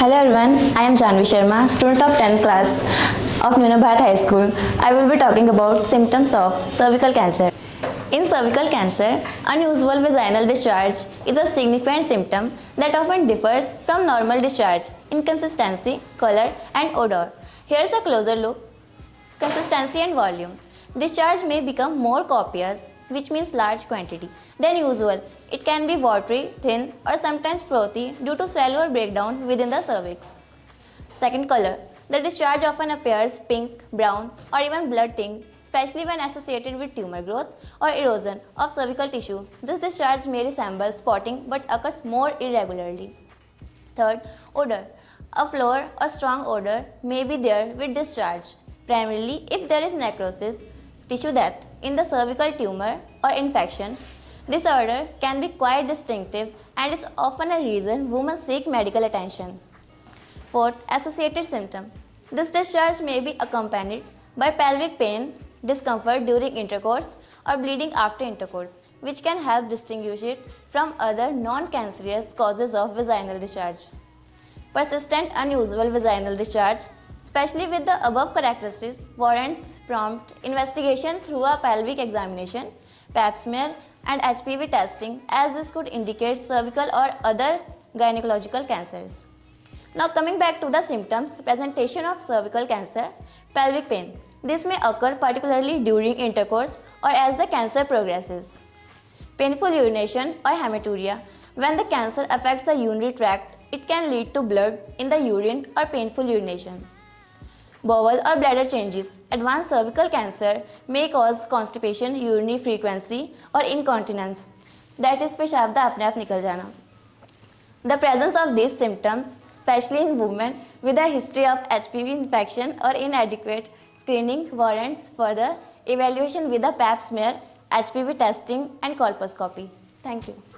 Hello everyone, I am Janvi Sharma, student of 10th class of Nunabhat High School. I will be talking about symptoms of cervical cancer. In cervical cancer, unusual vaginal discharge is a significant symptom that often differs from normal discharge in consistency, color, and odor. Here's a closer look. Consistency and volume. Discharge may become more copious, which means large quantity, than usual. It can be watery, thin, or sometimes frothy due to cellular breakdown within the cervix. Second, color. The discharge often appears pink, brown, or even blood tinted, especially when associated with tumor growth or erosion of cervical tissue. This discharge may resemble spotting but occurs more irregularly. Third, odor. A foul or strong odor may be there with discharge, primarily if there is necrosis, tissue death in the cervical tumor or infection. This odor can be quite distinctive and is often a reason women seek medical attention. Fourth, associated symptom. This discharge may be accompanied by pelvic pain, discomfort during intercourse, or bleeding after intercourse, which can help distinguish it from other non-cancerous causes of vaginal discharge. Persistent unusual vaginal discharge, especially with the above characteristics, warrants prompt investigation through a pelvic examination, pap smear, and HPV testing, as this could indicate cervical or other gynecological cancers. Now coming back to the symptoms, presentation of cervical cancer, pelvic pain. This may occur particularly during intercourse or as the cancer progresses. Painful urination or hematuria. When the cancer affects the urinary tract, it can lead to blood in the urine or painful urination. Bowel or bladder changes. Advanced cervical cancer may cause constipation, urinary frequency, or incontinence. That is पेशाब दा अपने आप निकल जाना. The presence of these symptoms, especially in women with a history of HPV infection or inadequate screening, warrants further evaluation with a pap smear, HPV testing, and colposcopy. Thank you.